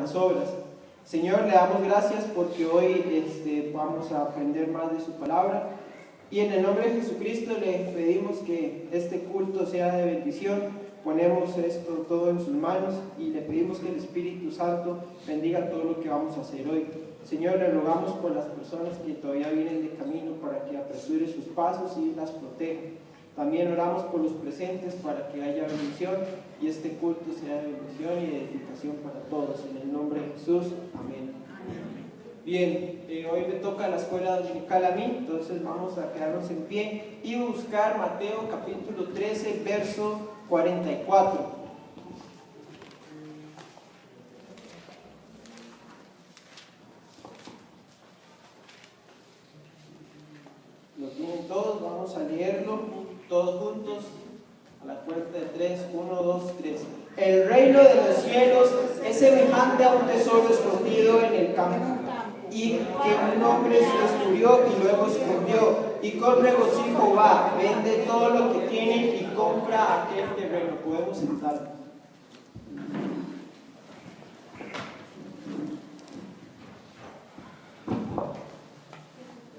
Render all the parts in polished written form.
buenas obras. Señor, le damos gracias porque hoy vamos a aprender más de su palabra, y en el nombre de Jesucristo le pedimos que este culto sea de bendición. Ponemos esto todo en sus manos y le pedimos que el Espíritu Santo bendiga todo lo que vamos a hacer hoy. Señor, le rogamos por las personas que todavía vienen de camino para que apresure sus pasos y las proteja. También oramos por los presentes para que haya bendición y este culto sea de bendición y de edificación para todos. En el nombre de Jesús, amén. Bien, hoy me toca la escuela dominical a mí, entonces vamos a quedarnos en pie y buscar Mateo capítulo 13, verso 44. Lo tienen todos, vamos a leerlo todos juntos a la cuenta de 3, 1, 2, 3. El reino de los cielos es semejante a un tesoro escondido en el campo, y que un hombre se descubrió y luego escondió, y con regocijo va, vende todo lo que tiene y compra aquel terreno. Podemos sentarnos.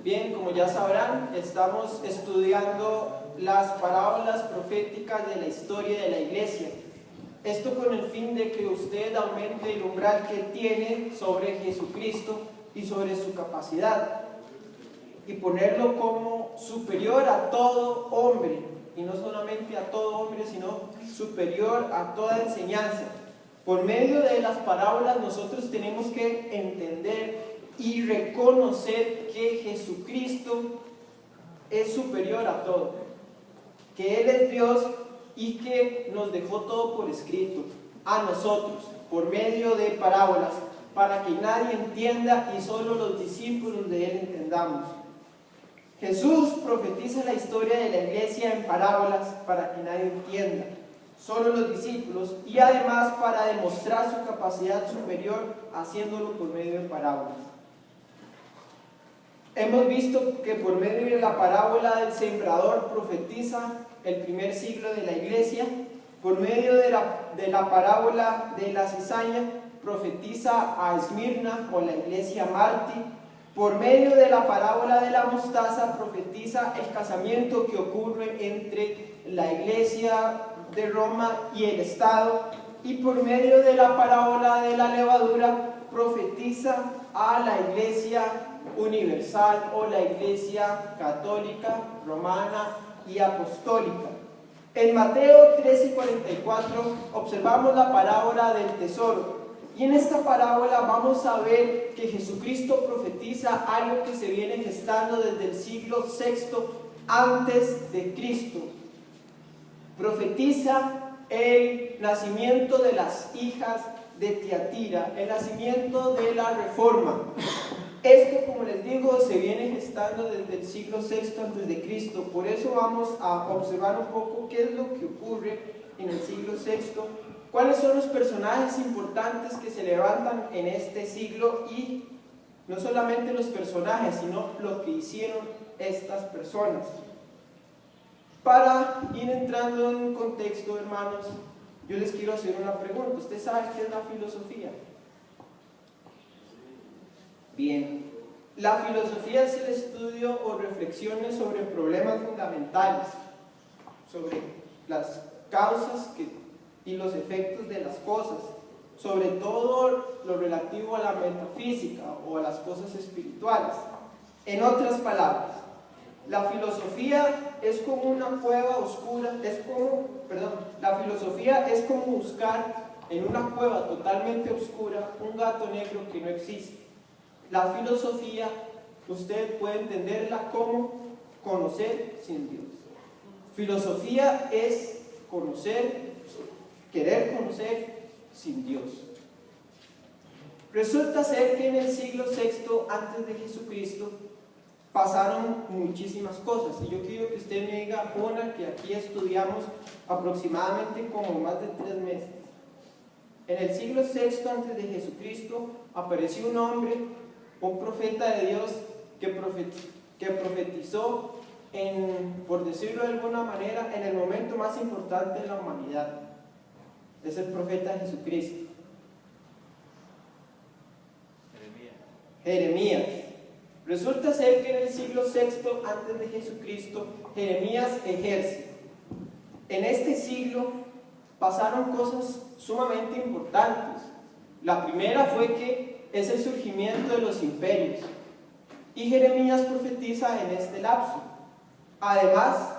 Bien, como ya sabrán, estamos estudiando las parábolas proféticas de la historia de la iglesia. Esto con el fin de que usted aumente el umbral que tiene sobre Jesucristo y sobre su capacidad, y ponerlo como superior a todo hombre, y no solamente a todo hombre, sino superior a toda enseñanza. Por medio de las parábolas nosotros tenemos que entender y reconocer que Jesucristo es superior a todo, que Él es Dios y que nos dejó todo por escrito a nosotros por medio de parábolas, para que nadie entienda y solo los discípulos de Él entendamos. Jesús profetiza la historia de la iglesia en parábolas para que nadie entienda, solo los discípulos, y además para demostrar su capacidad superior haciéndolo por medio de parábolas. Hemos visto que por medio de la parábola del sembrador profetiza el primer siglo de la iglesia, por medio de la parábola de la cizaña profetiza a Esmirna o la iglesia mártir, por medio de la parábola de la mostaza profetiza el casamiento que ocurre entre la iglesia de Roma y el Estado, y por medio de la parábola de la levadura profetiza a la iglesia universal o la iglesia católica, romana y apostólica. En Mateo 13:44 observamos la parábola del tesoro, y en esta parábola vamos a ver que Jesucristo profetiza algo que se viene gestando desde el siglo VI antes de Cristo. Profetiza el nacimiento de las hijas de Tiatira, el nacimiento de la Reforma. Esto, como les digo, se viene gestando desde el siglo VI antes de Cristo. Por eso vamos a observar un poco qué es lo que ocurre en el siglo VI, cuáles son los personajes importantes que se levantan en este siglo, y no solamente los personajes, sino lo que hicieron estas personas. Para ir entrando en un contexto, hermanos, yo les quiero hacer una pregunta. ¿Usted sabe qué es la filosofía? Bien, la filosofía es el estudio o reflexiones sobre problemas fundamentales, sobre las causas y los efectos de las cosas, sobre todo lo relativo a la metafísica o a las cosas espirituales. En otras palabras, la filosofía es como una cueva oscura, la filosofía es como buscar en una cueva totalmente oscura un gato negro que no existe. La filosofía, usted puede entenderla como conocer sin Dios. Filosofía es conocer, querer conocer sin Dios. Resulta ser que en el siglo VI antes de Jesucristo pasaron muchísimas cosas, y yo quiero que usted me diga una que aquí estudiamos aproximadamente como más de 3 meses. En el siglo VI antes de Jesucristo apareció un hombre, un profeta de Dios, que profetizó por decirlo de alguna manera, en el momento más importante de la humanidad. Es el profeta Jesucristo. Jeremías. Resulta ser que en el siglo VI antes de Jesucristo, Jeremías ejerce. En este siglo pasaron cosas sumamente importantes. La primera fue que es el surgimiento de los imperios. Y Jeremías profetiza en este lapso. Además,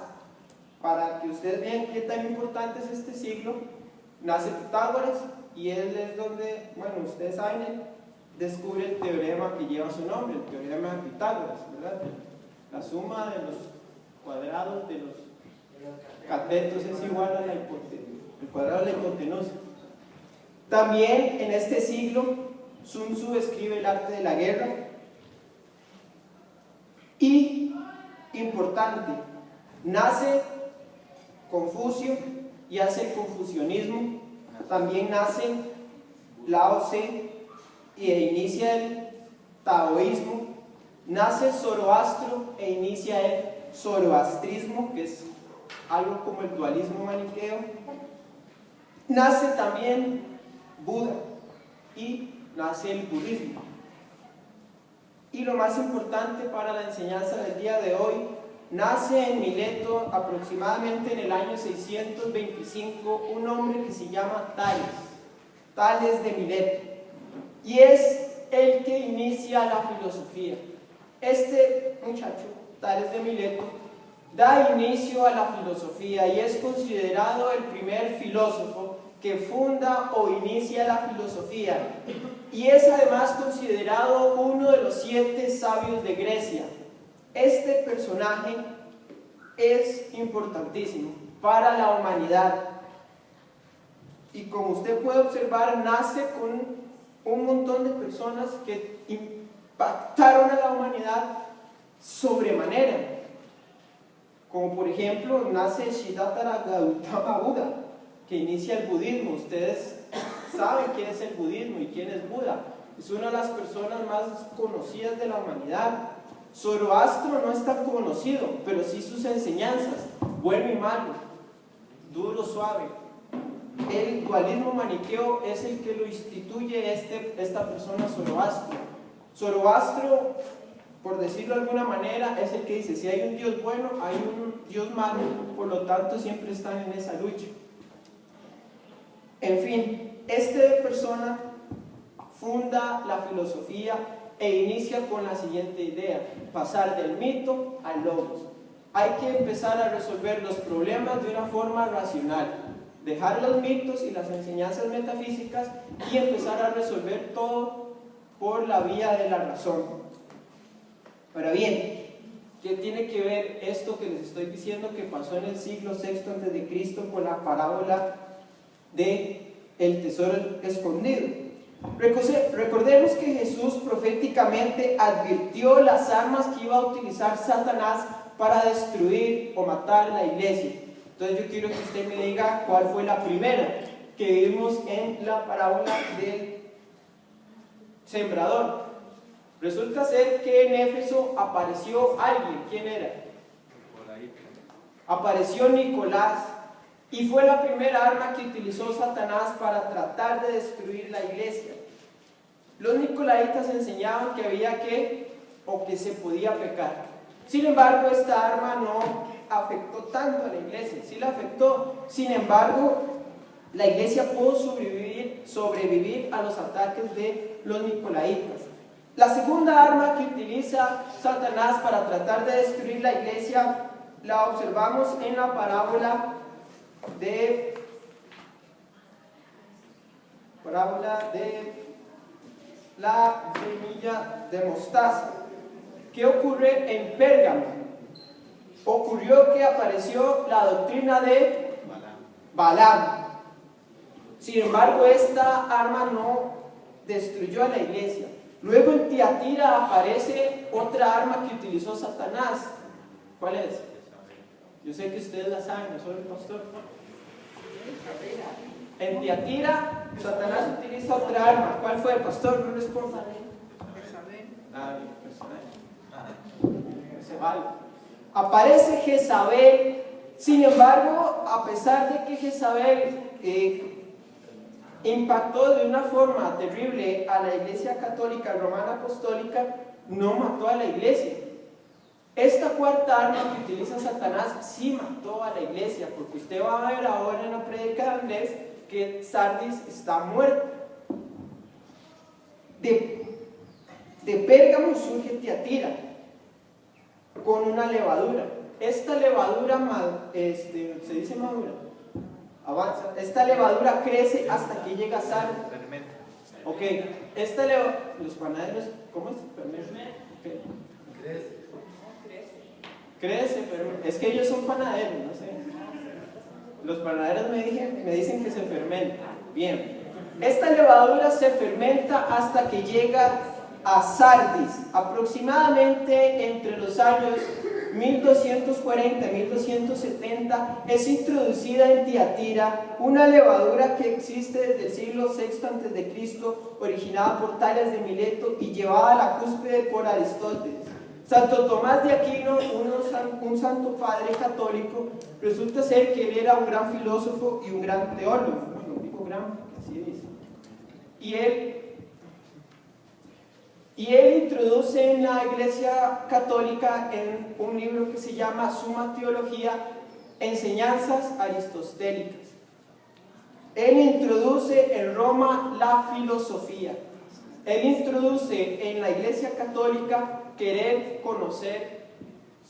para que ustedes vean qué tan importante es este siglo, nace Pitágoras y él es donde, bueno, ustedes saben, él descubre el teorema que lleva su nombre, el teorema de Pitágoras, ¿verdad? La suma de los cuadrados de los catetos es igual a la hipotenusa, el cuadrado de la hipotenusa. También en este siglo Sun Tzu escribe el arte de la guerra. Y, importante, nace Confucio y hace el confucianismo. También nace Lao Tse e inicia el taoísmo. Nace Zoroastro e inicia el zoroastrismo, que es algo como el dualismo maniqueo. Nace también Buda y nace el budismo. Y lo más importante para la enseñanza del día de hoy, nace en Mileto aproximadamente en el año 625 un hombre que se llama Tales de Mileto, y es el que inicia la filosofía. Este muchacho, Tales de Mileto, da inicio a la filosofía y es considerado el primer filósofo que funda o inicia la filosofía, y es además considerado uno de los 7 sabios de Grecia. Este personaje es importantísimo para la humanidad y, como usted puede observar, nace con un montón de personas que impactaron a la humanidad sobremanera, como por ejemplo nace Siddhartha Gautama Buda, que inicia el budismo. Ustedes saben quién es el budismo y quién es Buda. Es una de las personas más conocidas de la humanidad. Zoroastro no es tan conocido, pero sí sus enseñanzas, bueno y malo, duro, suave. El dualismo maniqueo es el que lo instituye esta persona, Zoroastro. Zoroastro, por decirlo de alguna manera, es el que dice, si hay un Dios bueno, hay un Dios malo, por lo tanto siempre están en esa lucha. En fin, esta persona funda la filosofía e inicia con la siguiente idea: pasar del mito al logos. Hay que empezar a resolver los problemas de una forma racional, dejar los mitos y las enseñanzas metafísicas y empezar a resolver todo por la vía de la razón. Ahora bien, ¿qué tiene que ver esto que les estoy diciendo que pasó en el siglo VI a.C. con la parábola de el tesoro escondido? Recordemos que Jesús proféticamente advirtió las armas que iba a utilizar Satanás para destruir o matar la iglesia. Entonces yo quiero que usted me diga cuál fue la primera que vimos en la parábola del sembrador. Resulta ser que en Éfeso apareció alguien. ¿Quién era? Apareció Nicolás, y fue la primera arma que utilizó Satanás para tratar de destruir la iglesia. Los nicolaitas enseñaban que había que se podía pecar. Sin embargo, esta arma no afectó tanto a la iglesia, sí la afectó. Sin embargo, la iglesia pudo sobrevivir a los ataques de los nicolaitas. La segunda arma que utiliza Satanás para tratar de destruir la iglesia la observamos en la parábola de la semilla de mostaza. ¿Qué ocurre en Pérgamo? Ocurrió que apareció la doctrina de Balaam. Sin embargo, esta arma no destruyó a la iglesia. Luego en Tiatira aparece otra arma que utilizó Satanás. ¿Cuál es? Yo sé que ustedes la saben, no soy el pastor. En Tiatira, Satanás utiliza otra arma. ¿Cuál fue, el pastor? No responda. Aparece Jezabel. Sin embargo, a pesar de que Jezabel impactó de una forma terrible a la Iglesia Católica Romana Apostólica, no mató a la Iglesia. Esta cuarta arma que utiliza Satanás sí mató a la Iglesia, porque usted va a ver ahora en la prédica de Andrés que Sardis está muerta. De Pérgamo surge Tiatira con una levadura. Esta levadura, se dice madura, avanza. Esta levadura crece hasta que llega a Sardis. Ok, los panaderos, ¿cómo es? Okay. Crece, pero es que ellos son panaderos, no sé. Los panaderos me dicen que se fermenta. Bien, esta levadura se fermenta hasta que llega a Sardis, aproximadamente entre los años 1240 y 1270 es introducida en Tiatira una levadura que existe desde el siglo VI a.C., originada por Tales de Mileto y llevada a la cúspide por Aristóteles. Santo Tomás de Aquino, un santo padre católico, resulta ser que él era un gran filósofo y un gran teólogo. Bueno, digo gran porque así dice. Y él introduce en la Iglesia Católica en un libro que se llama Suma Teología, enseñanzas aristotélicas. Él introduce en Roma la filosofía. Él introduce en la Iglesia Católica querer conocer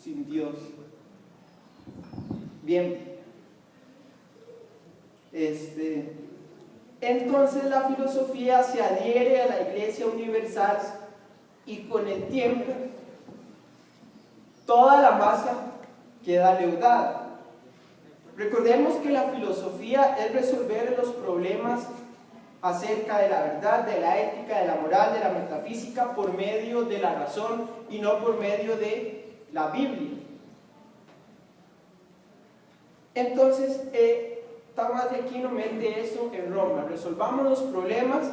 sin Dios. Bien. Entonces la filosofía se adhiere a la Iglesia Universal y con el tiempo toda la masa queda leudada. Recordemos que la filosofía es resolver los problemas acerca de la verdad, de la ética, de la moral, de la metafísica por medio de la razón y no por medio de la Biblia. Entonces, Tomás de Aquino mete eso en Roma. Resolvamos los problemas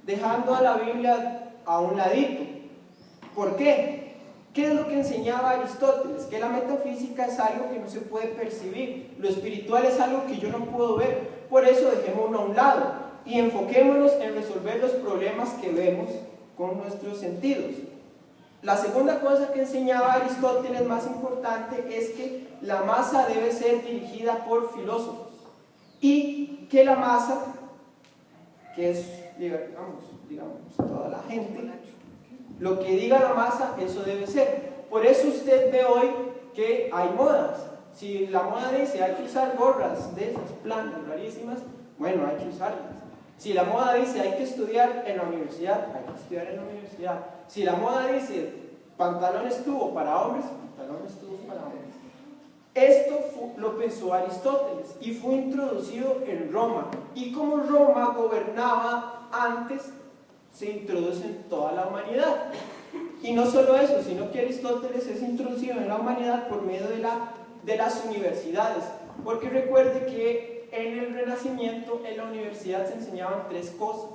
dejando a la Biblia a un ladito. ¿Por qué? ¿Qué es lo que enseñaba Aristóteles? Que la metafísica es algo que no se puede percibir. Lo espiritual es algo que yo no puedo ver. Por eso dejémoslo a un lado y enfoquémonos en resolver los problemas que vemos con nuestros sentidos. La segunda cosa que enseñaba Aristóteles, más importante, es que la masa debe ser dirigida por filósofos y que la masa, que es, digamos, toda la gente, lo que diga la masa, eso debe ser. Por eso usted ve hoy que hay modas. Si la moda dice hay que usar gorras de esas plantas rarísimas, bueno, hay que usarlas. Si la moda dice hay que estudiar en la universidad, hay que estudiar en la universidad. Si la moda dice pantalones tubo para hombres, pantalones tubos para hombres. Esto lo pensó Aristóteles y fue introducido en Roma. Y como Roma gobernaba antes, se introduce en toda la humanidad. Y no solo eso, sino que Aristóteles es introducido en la humanidad por medio de las universidades. Porque recuerde que en el Renacimiento, en la universidad se enseñaban tres cosas: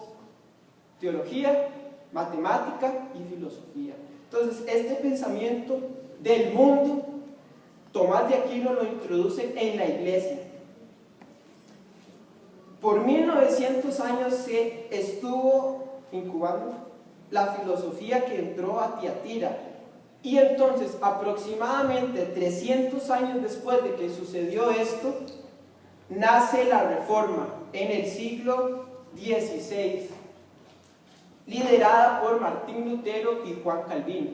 teología, matemática y filosofía. Entonces, este pensamiento del mundo, Tomás de Aquino lo introduce en la Iglesia. Por 1900 años se estuvo incubando la filosofía que entró a Tiatira. Y entonces, aproximadamente 300 años después de que sucedió esto, nace la Reforma en el siglo XVI, liderada por Martín Lutero y Juan Calvino.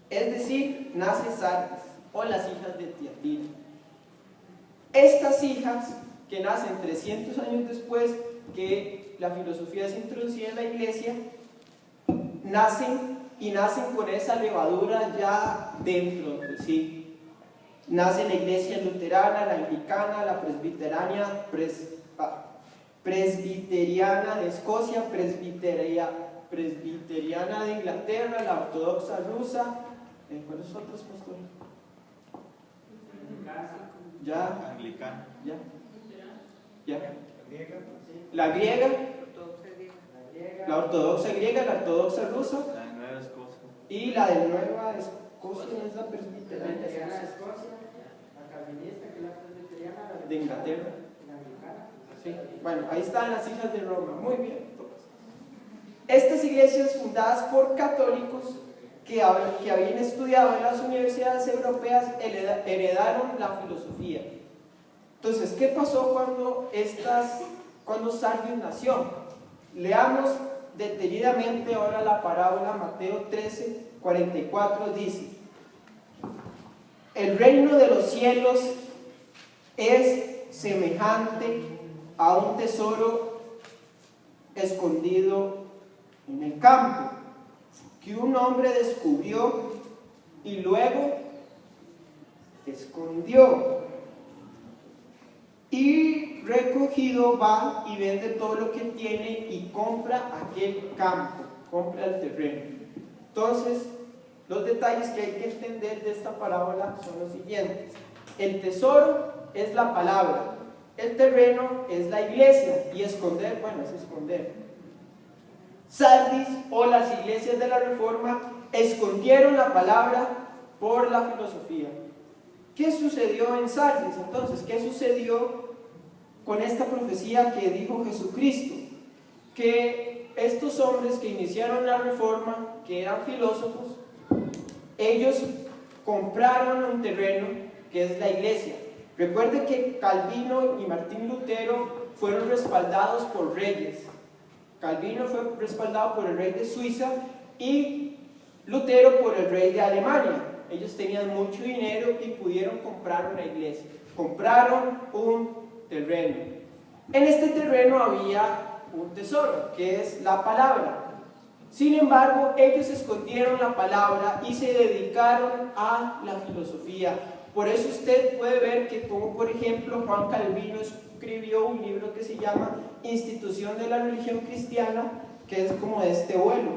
Es decir, nace Sardis, o las hijas de Tiatira. Estas hijas, que nacen 300 años después que la filosofía se introducía en la Iglesia, nacen con esa levadura ya dentro de sí. Nace la Iglesia luterana, la anglicana, la presbiteriana de Escocia, presbiteriana de Inglaterra, la ortodoxa rusa. ¿Cuáles otros pastores? Ya. Anglicana. Ya. La griega. La ortodoxa griega, la ortodoxa rusa. La Nueva Escocia. Y la de Nueva Escocia es la presbiteriana de Escocia. La calvinista, que es la presbiteriana, de Inglaterra. La anglicana. ¿Sí? Bueno, ahí están las hijas de Roma. Muy bien. Estas iglesias fundadas por católicos que habían estudiado en las universidades europeas heredaron la filosofía. Entonces, ¿qué pasó cuando Sardius nació? Leamos detenidamente ahora la parábola. Mateo 13, 44 dice: el reino de los cielos es semejante a un tesoro escondido en el campo, que un hombre descubrió y luego escondió. Y recogido va y vende todo lo que tiene y compra aquel campo, compra el terreno. Entonces, los detalles que hay que entender de esta parábola son los siguientes. El tesoro es la palabra, el terreno es la iglesia, y esconder, bueno, es esconder. Sardis, o las iglesias de la Reforma, escondieron la palabra por la filosofía. ¿Qué sucedió en Sardis entonces? ¿Qué sucedió con esta profecía que dijo Jesucristo? Que estos hombres que iniciaron la Reforma, que eran filósofos, ellos compraron un terreno que es la iglesia. Recuerde que Calvino y Martín Lutero fueron respaldados por reyes. Calvino fue respaldado por el rey de Suiza y Lutero por el rey de Alemania. Ellos tenían mucho dinero y pudieron comprar una iglesia. Compraron un terreno. En este terreno había un tesoro, que es la palabra. Sin embargo, ellos escondieron la palabra y se dedicaron a la filosofía. Por eso usted puede ver que, como por ejemplo, Juan Calvino escribió un libro que se llama Institución de la Religión Cristiana, que es como de este vuelo.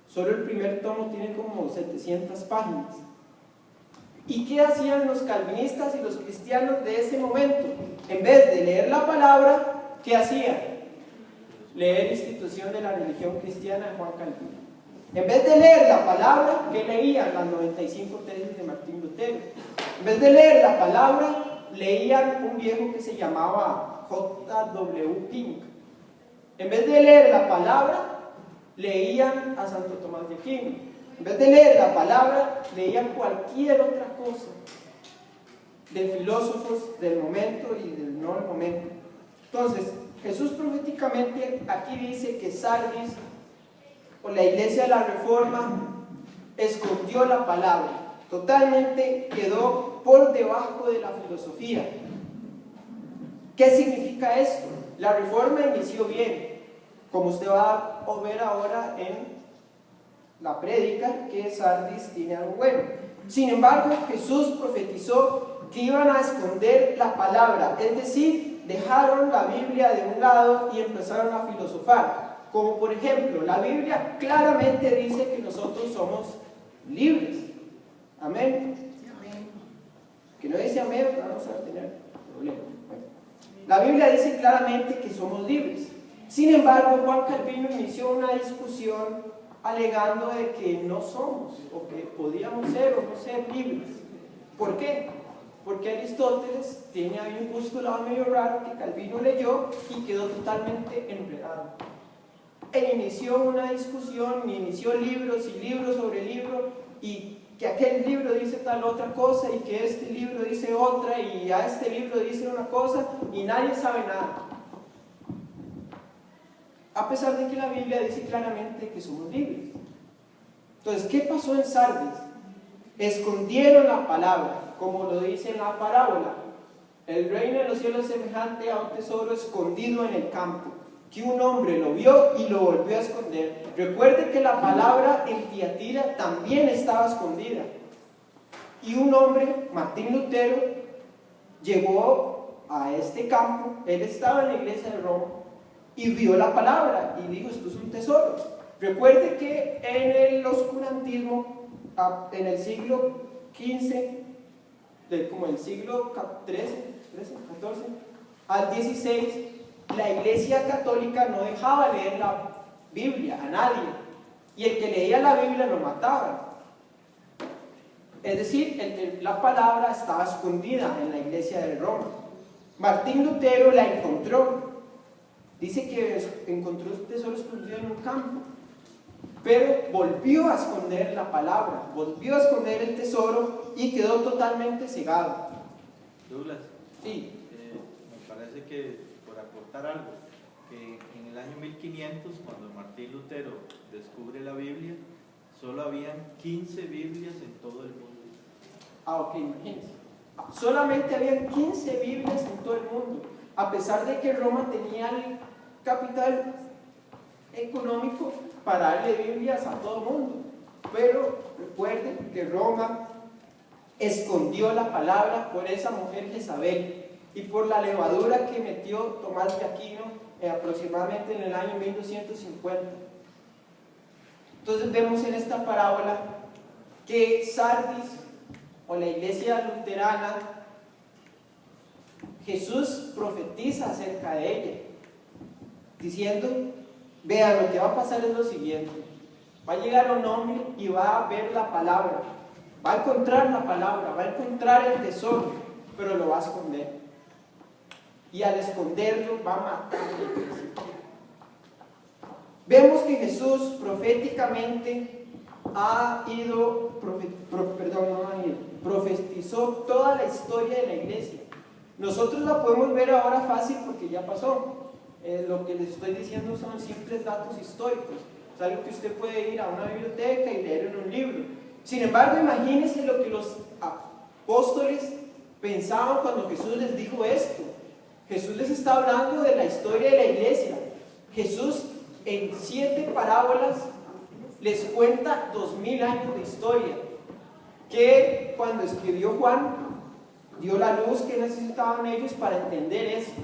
Solo el primer tomo tiene como 700 páginas. ¿Y qué hacían los calvinistas y los cristianos de ese momento? En vez de leer la palabra, ¿qué hacían? Leer Institución de la Religión Cristiana de Juan Calvino. En vez de leer la palabra, ¿qué leían? Las 95 tesis de Martín Lutero. En vez de leer la palabra, leían un viejo que se llamaba J.W. Pink. En vez de leer la palabra, leían a Santo Tomás de Aquino. En vez de leer la palabra, leían cualquier otra cosa de filósofos del momento y del no momento. Entonces, Jesús proféticamente aquí dice que Sardis, o la iglesia de la Reforma, escondió la palabra, totalmente quedó por debajo de la filosofía. ¿Qué significa esto? La Reforma inició bien, como usted va a ver ahora en la prédica, que Sardis tiene algo bueno. Sin embargo, Jesús profetizó que iban a esconder la palabra, es decir, dejaron la Biblia de un lado y empezaron a filosofar. Como por ejemplo, la Biblia claramente dice que nosotros somos libres. Amén. Que no dice amén, vamos a tener problemas. Bueno, la Biblia dice claramente que somos libres. Sin embargo, Juan Calvino inició una discusión alegando de que no somos, o que podíamos ser o no ser libres. ¿Por qué? Porque Aristóteles tiene ahí un postulado medio raro que Calvino leyó y quedó totalmente enredado. Él inició una discusión, inició libros y libros sobre libro, y que aquel libro dice tal otra cosa, y que este libro dice otra, y a este libro dice una cosa, y nadie sabe nada. A pesar de que la Biblia dice claramente que somos libres. Entonces, ¿qué pasó en Sardis? Escondieron la palabra, como lo dice en la parábola. El reino de los cielos es semejante a un tesoro escondido en el campo, que un hombre lo vio y lo volvió a esconder. Recuerde que la palabra en Tiatira también estaba escondida. Y un hombre, Martín Lutero, llegó a este campo. Él estaba en la iglesia de Roma y vio la palabra y dijo: esto es un tesoro. Recuerde que en el oscurantismo, en el siglo XV, como el siglo XIV al XVI, la iglesia católica no dejaba leer la Biblia a nadie, y el que leía la Biblia lo mataban. Es decir, la palabra estaba escondida en la iglesia de Roma. Martín Lutero la encontró Dice que encontró un tesoro escondido en un campo, pero volvió a esconder la palabra, volvió a esconder el tesoro y quedó totalmente cegado. Douglas, Sí. me parece que, por aportar algo, que en el año 1500, cuando Martín Lutero descubre la Biblia, solo habían 15 Biblias en todo el mundo. Ok, imagínense. Solamente habían 15 Biblias en todo el mundo, a pesar de que Roma tenía el capital económico para darle Biblias a todo el mundo. Pero recuerden que Roma escondió la palabra por esa mujer Jezabel y por la levadura que metió Tomás de Aquino aproximadamente en el año 1250. Entonces vemos en esta parábola que Sardis, o la iglesia luterana, Jesús profetiza acerca de ella, diciendo: vean, lo que va a pasar es lo siguiente, va a llegar un hombre y va a ver la palabra, va a encontrar la palabra, va a encontrar el tesoro, pero lo va a esconder, y al esconderlo va a matar al principio. Vemos que Jesús proféticamente profetizó toda la historia de la iglesia. Nosotros la podemos ver ahora fácil porque ya pasó. Lo que les estoy diciendo son simples datos históricos. Es algo que usted puede ir a una biblioteca y leer en un libro. Sin embargo, imagínense lo que los apóstoles pensaban cuando Jesús les dijo esto. Jesús les está hablando de la historia de la iglesia. Jesús en 7 parábolas les cuenta 2000 años de historia, que cuando escribió Juan dio la luz que necesitaban ellos para entender esto.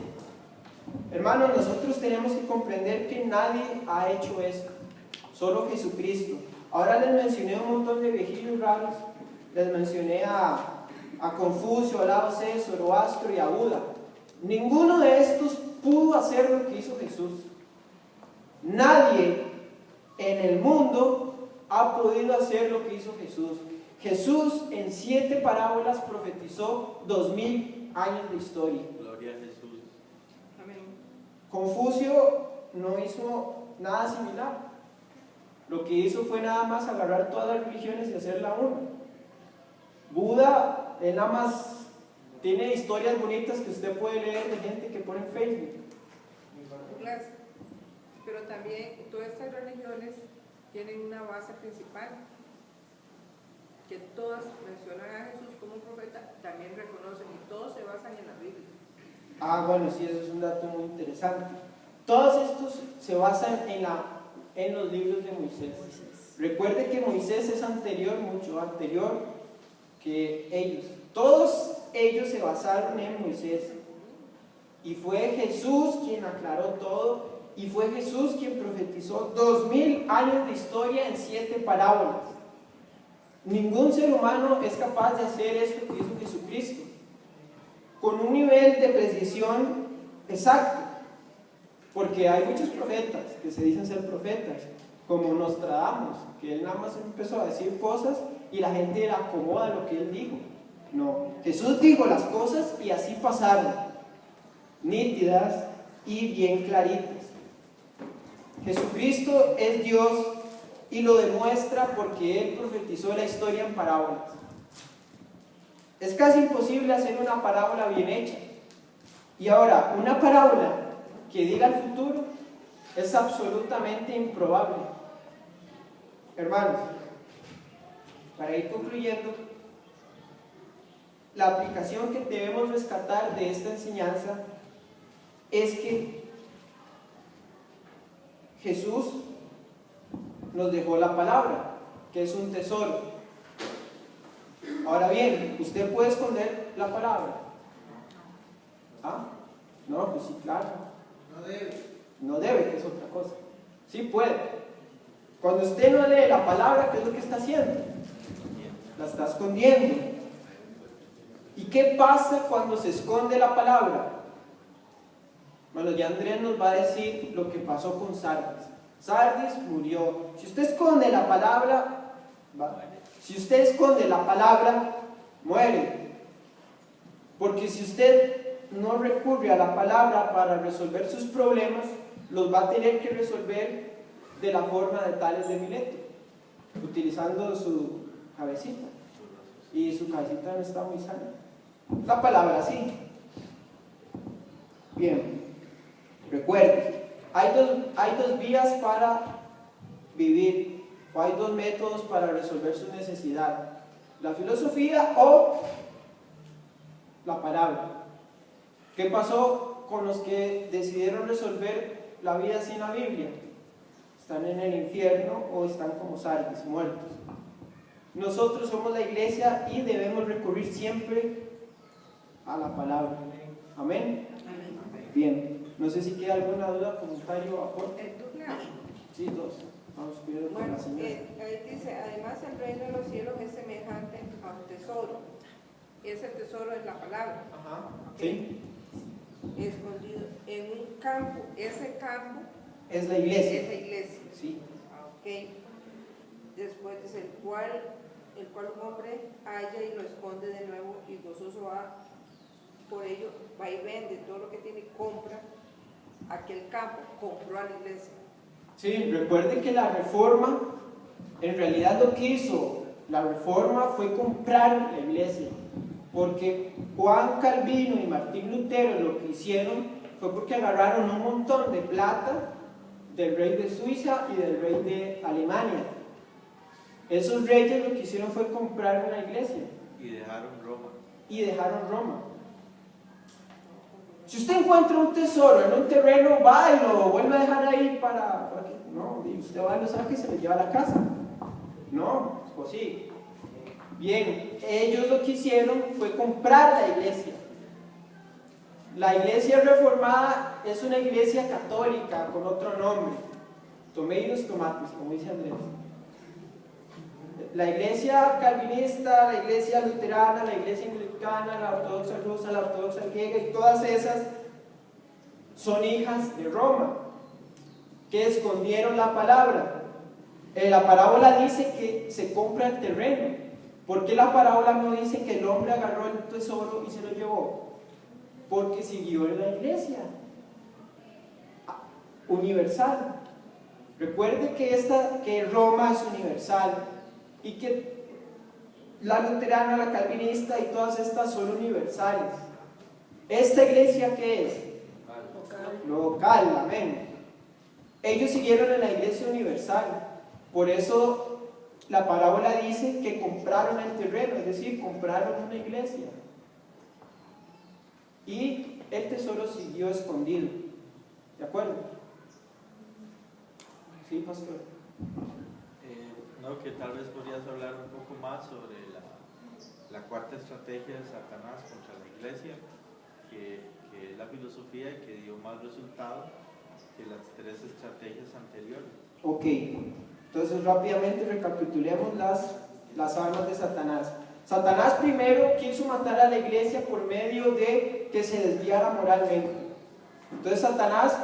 Hermanos, nosotros tenemos que comprender que nadie ha hecho esto, solo Jesucristo. Ahora les mencioné un montón de viejillos raros, les mencioné a Confucio, a Lao Tse, Zoroastro y a Buda. Ninguno de estos pudo hacer lo que hizo Jesús. Nadie en el mundo ha podido hacer lo que hizo Jesús. Jesús en 7 parábolas profetizó 2000 años de historia. Gloria a Jesús. Amén. Confucio no hizo nada similar. Lo que hizo fue nada más agarrar todas las religiones y hacerla una. Buda, él nada más tiene historias bonitas que usted puede leer de gente que pone en Facebook. Douglas, pero también todas estas religiones tienen una base principal, que todas mencionan a Jesús como profeta, también reconocen, y todos se basan en la Biblia. Bueno, sí, eso es un dato muy interesante. Todos estos se basan en los libros de Moisés. Recuerde que Moisés es anterior, mucho anterior que ellos. Todos ellos se basaron en Moisés. Y fue Jesús quien aclaró todo, y fue Jesús quien profetizó 2000 años de historia en 7 parábolas. Ningún ser humano es capaz de hacer esto que hizo Jesucristo, con un nivel de precisión exacto, porque hay muchos profetas que se dicen ser profetas, como Nostradamus, que él nada más empezó a decir cosas y la gente le acomoda lo que él dijo. No, Jesús dijo las cosas y así pasaron, nítidas y bien claritas. Jesucristo es Dios y lo demuestra porque Él profetizó la historia en parábolas. Es casi imposible hacer una parábola bien hecha. Y ahora, una parábola que diga el futuro es absolutamente improbable. Hermanos, para ir concluyendo, la aplicación que debemos rescatar de esta enseñanza es que Jesús nos dejó la palabra, que es un tesoro. Ahora bien, ¿usted puede esconder la palabra? No, pues sí, claro. No debe. No debe, que es otra cosa. Sí puede. Cuando usted no lee la palabra, ¿qué es lo que está haciendo? La está escondiendo. ¿Y qué pasa cuando se esconde la palabra? Bueno, ya Andrés nos va a decir lo que pasó con Sardis. Sardis murió. Si usted esconde la palabra, muere. Porque si usted no recurre a la palabra para resolver sus problemas, los va a tener que resolver de la forma de Tales de Mileto, utilizando su cabecita. Y su cabecita no está muy sana. La palabra sí. Bien, recuerden, hay dos vías para vivir, o hay dos métodos para resolver su necesidad: la filosofía o la palabra. ¿Qué pasó con los que decidieron resolver la vida sin la Biblia? Están en el infierno o están como Sardis, muertos. Nosotros somos la iglesia y debemos recurrir siempre a la palabra. Amén. Bien, no sé si queda alguna duda, comentario o aporte. Sí, dos. Vamos primero con Bueno, la señora. ahí dice, además el reino de los cielos es semejante a un tesoro. Ese tesoro es la palabra. Ajá. Sí. Escondido en un campo. Ese campo Es la iglesia. es la iglesia. Sí. Ok. Después dice, el cual un hombre halla y lo esconde de nuevo y gozoso va por ello, va y vende todo lo que tiene y compra aquel campo, compró a la iglesia. Sí, recuerden que la reforma, en realidad lo que hizo la reforma fue comprar la iglesia, porque Juan Calvino y Martín Lutero lo que hicieron fue porque agarraron un montón de plata del rey de Suiza y del rey de Alemania. Esos reyes lo que hicieron fue comprar una iglesia. Y dejaron Roma. Si usted encuentra un tesoro en un terreno, va y lo vuelve a dejar ahí para que no, y usted va y lo saca y se lo lleva a la casa. No, pues sí. Bien, ellos lo que hicieron fue comprar la iglesia. La iglesia reformada es una iglesia católica con otro nombre. Tomatoes, tomates, como dice Andrés. La iglesia calvinista, la iglesia luterana, la iglesia anglicana, la ortodoxa rusa, la ortodoxa griega y todas esas son hijas de Roma, que escondieron la palabra. La parábola dice que se compra el terreno. ¿Por qué la parábola no dice que el hombre agarró el tesoro y se lo llevó? Porque siguió en la iglesia universal. Recuerde que Roma es universal y que la luterana, la calvinista y todas estas son universales. ¿Esta iglesia qué es? Local, amén. Ellos siguieron en la iglesia universal. Por eso la parábola dice que compraron el terreno, es decir, compraron una iglesia. Y el tesoro siguió escondido. ¿De acuerdo? Sí, pastor. No, que tal vez podrías hablar un poco más sobre la cuarta estrategia de Satanás contra la iglesia, que es la filosofía y que dio más resultado que las tres estrategias anteriores. Ok, entonces rápidamente recapitulemos las armas de Satanás. Satanás primero quiso matar a la iglesia por medio de que se desviara moralmente. Entonces Satanás,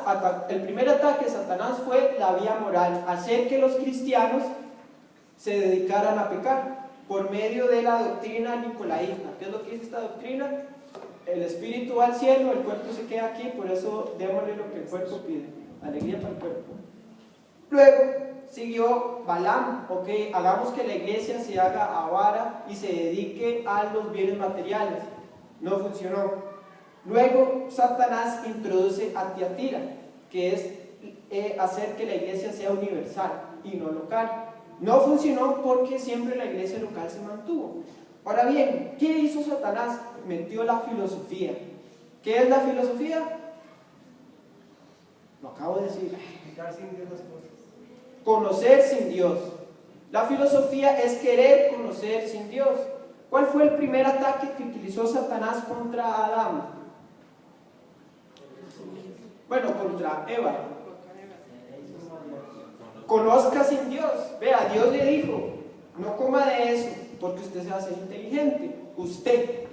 el primer ataque de Satanás fue la vía moral, hacer que los cristianos se dedicaran a pecar por medio de la doctrina nicolaíta. ¿Qué es lo que dice esta doctrina? El espíritu va al cielo, el cuerpo se queda aquí, por eso démosle lo que el cuerpo pide, alegría para el cuerpo. Luego siguió Balaam, ok, hagamos que la iglesia se haga avara y se dedique a los bienes materiales. No funcionó. Luego Satanás introduce a Tiatira, que es hacer que la iglesia sea universal y no local. No funcionó porque siempre la iglesia local se mantuvo. Ahora bien, ¿qué hizo Satanás? Metió la filosofía. ¿Qué es la filosofía? Lo acabo de decir. Conocer sin Dios. La filosofía es querer conocer sin Dios. ¿Cuál fue el primer ataque que utilizó Satanás contra Adán? Bueno, contra Eva. Conozca sin Dios. Vea, Dios le dijo, no coma de eso, porque usted se va a hacer inteligente. Usted.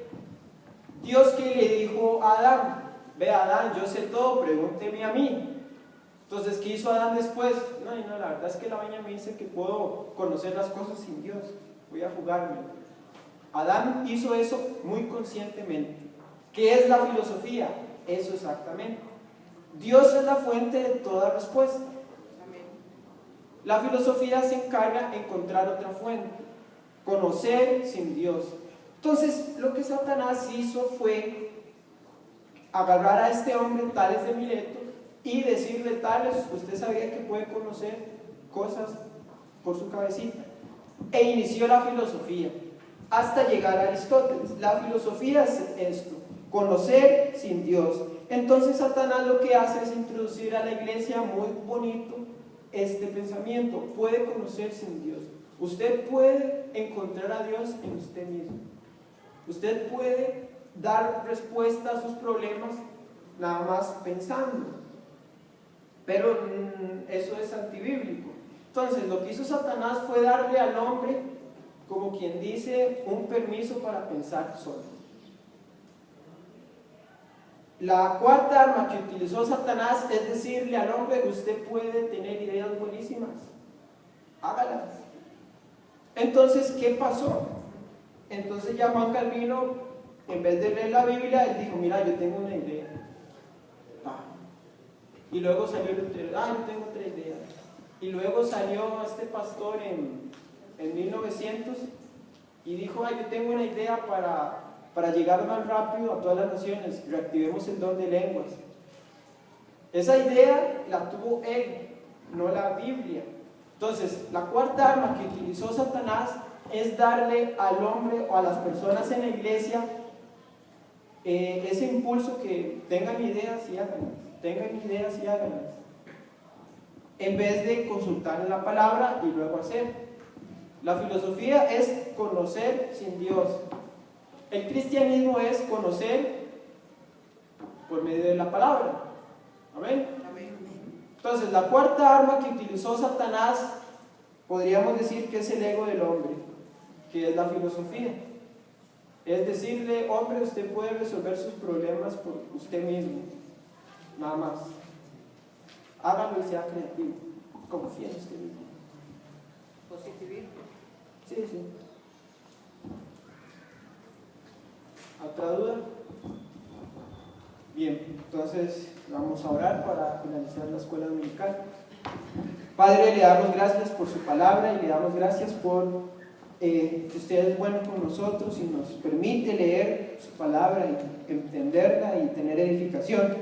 Dios que le dijo a Adán, vea Adán, yo sé todo, pregúnteme a mí. Entonces, ¿qué hizo Adán después? No, la verdad es que la vaina me dice que puedo conocer las cosas sin Dios. Voy a jugarme. Adán hizo eso muy conscientemente. ¿Qué es la filosofía? Eso exactamente. Dios es la fuente de toda respuesta. Amén. La filosofía se encarga de encontrar otra fuente, conocer sin Dios. Entonces, lo que Satanás hizo fue agarrar a este hombre, Tales de Mileto, y decirle: Tales, usted sabía que puede conocer cosas por su cabecita. E inició la filosofía hasta llegar a Aristóteles. La filosofía es esto: conocer sin Dios. Entonces Satanás lo que hace es introducir a la iglesia, muy bonito, este pensamiento: puede conocer sin Dios. Usted puede encontrar a Dios en usted mismo. Usted puede dar respuesta a sus problemas nada más pensando. Pero eso es antibíblico. Entonces lo que hizo Satanás fue darle al hombre, como quien dice, un permiso para pensar solo. La cuarta arma que utilizó Satanás es decirle al hombre: usted puede tener ideas buenísimas, hágalas. Entonces, ¿qué pasó? Entonces ya Juan Calvino, en vez de leer la Biblia, él dijo: mira, yo tengo una idea. Y luego salió el otro: yo tengo otra idea. Y luego salió este pastor en 1900 y dijo: yo tengo una idea para llegar más rápido a todas las naciones, reactivemos el don de lenguas. Esa idea la tuvo él, no la Biblia. Entonces, la cuarta arma que utilizó Satanás es darle al hombre o a las personas en la iglesia ese impulso que tengan ideas y háganlas, en vez de consultar en la palabra y luego hacer. La filosofía es conocer sin Dios. El cristianismo es conocer por medio de la palabra. Amén. Entonces, la cuarta arma que utilizó Satanás, podríamos decir que es el ego del hombre, que es la filosofía. Es decirle: hombre, usted puede resolver sus problemas por usted mismo, nada más. Hágalo y sea creativo, confía en usted mismo. Positivismo. Sí. ¿Otra duda? Bien, entonces vamos a orar para finalizar la escuela dominical. Padre, le damos gracias por su palabra y le damos gracias por que usted es bueno con nosotros y nos permite leer su palabra y entenderla y tener edificación.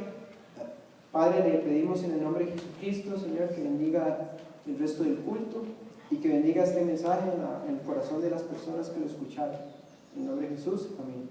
Padre, le pedimos en el nombre de Jesucristo, Señor, que bendiga el resto del culto y que bendiga este mensaje en el corazón de las personas que lo escucharon. En el nombre de Jesús, amén.